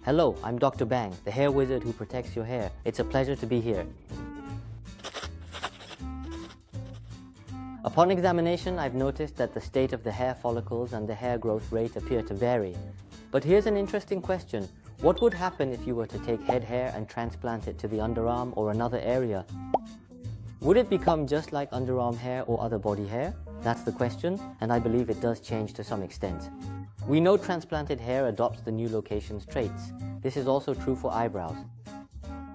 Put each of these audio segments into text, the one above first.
Hello, I'm Dr. Bang, the hair wizard who protects your hair. It's a pleasure to be here. Upon examination, I've noticed that the state of the hair follicles and the hair growth rate appear to vary. But here's an interesting question. What would happen if you were to take head hair and transplant it to the underarm or another area? Would it become just like underarm hair or other body hair? That's the question, and I believe it does change to some extent. We know transplanted hair adopts the new location's traits. This is also true for eyebrows.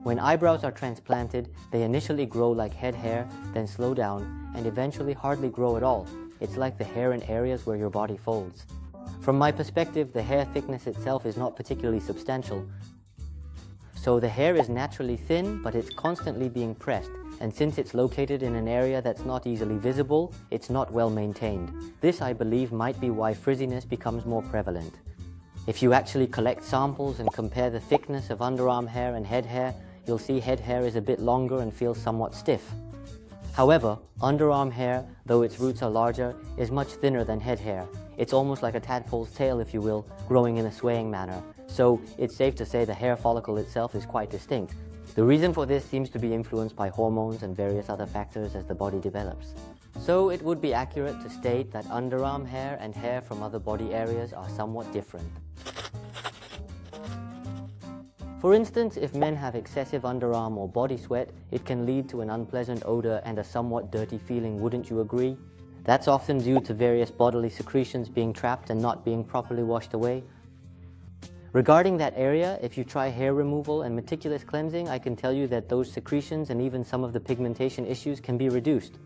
When eyebrows are transplanted, they initially grow like head hair, then slow down, and eventually hardly grow at all. It's like the hair in areas where your body folds. From my perspective, the hair thickness itself is not particularly substantial. So the hair is naturally thin, but it's constantly being pressed, and since it's located in an area that's not easily visible, it's not well maintained. This, I believe, might be why frizziness becomes more prevalent. If you actually collect samples and compare the thickness of underarm hair and head hair, you'll see head hair is a bit longer and feels somewhat stiff. However, underarm hair, though its roots are larger, is much thinner than head hair. It's almost like a tadpole's tail, if you will, growing in a swaying manner. So it's safe to say the hair follicle itself is quite distinct. The reason for this seems to be influenced by hormones and various other factors as the body develops. So it would be accurate to state that underarm hair and hair from other body areas are somewhat different. For instance, if men have excessive underarm or body sweat, it can lead to an unpleasant odor and a somewhat dirty feeling, wouldn't you agree? That's often due to various bodily secretions being trapped and not being properly washed away. Regarding that area, if you try hair removal and meticulous cleansing, I can tell you that those secretions and even some of the pigmentation issues can be reduced.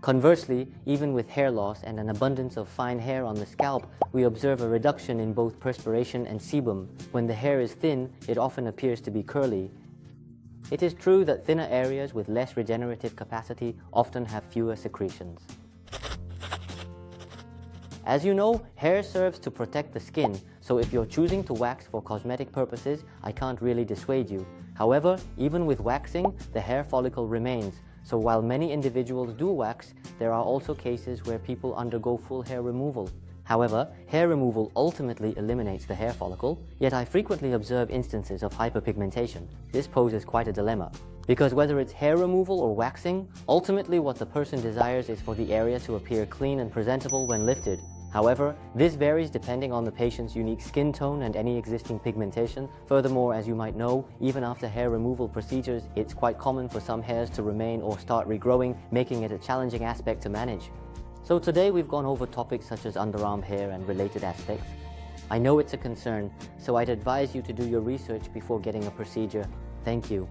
Conversely, even with hair loss and an abundance of fine hair on the scalp, we observe a reduction in both perspiration and sebum. When the hair is thin, it often appears to be curly. It is true that thinner areas with less regenerative capacity often have fewer secretions. As you know, hair serves to protect the skin, so if you're choosing to wax for cosmetic purposes, I can't really dissuade you. However, even with waxing, the hair follicle remains. So while many individuals do wax, there are also cases where people undergo full hair removal. However, hair removal ultimately eliminates the hair follicle, yet I frequently observe instances of hyperpigmentation. This poses quite a dilemma. Because whether it's hair removal or waxing, ultimately what the person desires is for the area to appear clean and presentable when lifted. However, this varies depending on the patient's unique skin tone and any existing pigmentation. Furthermore, as you might know, even after hair removal procedures, it's quite common for some hairs to remain or start regrowing, making it a challenging aspect to manage. So today we've gone over topics such as underarm hair and related aspects. I know it's a concern, so I'd advise you to do your research before getting a procedure. Thank you.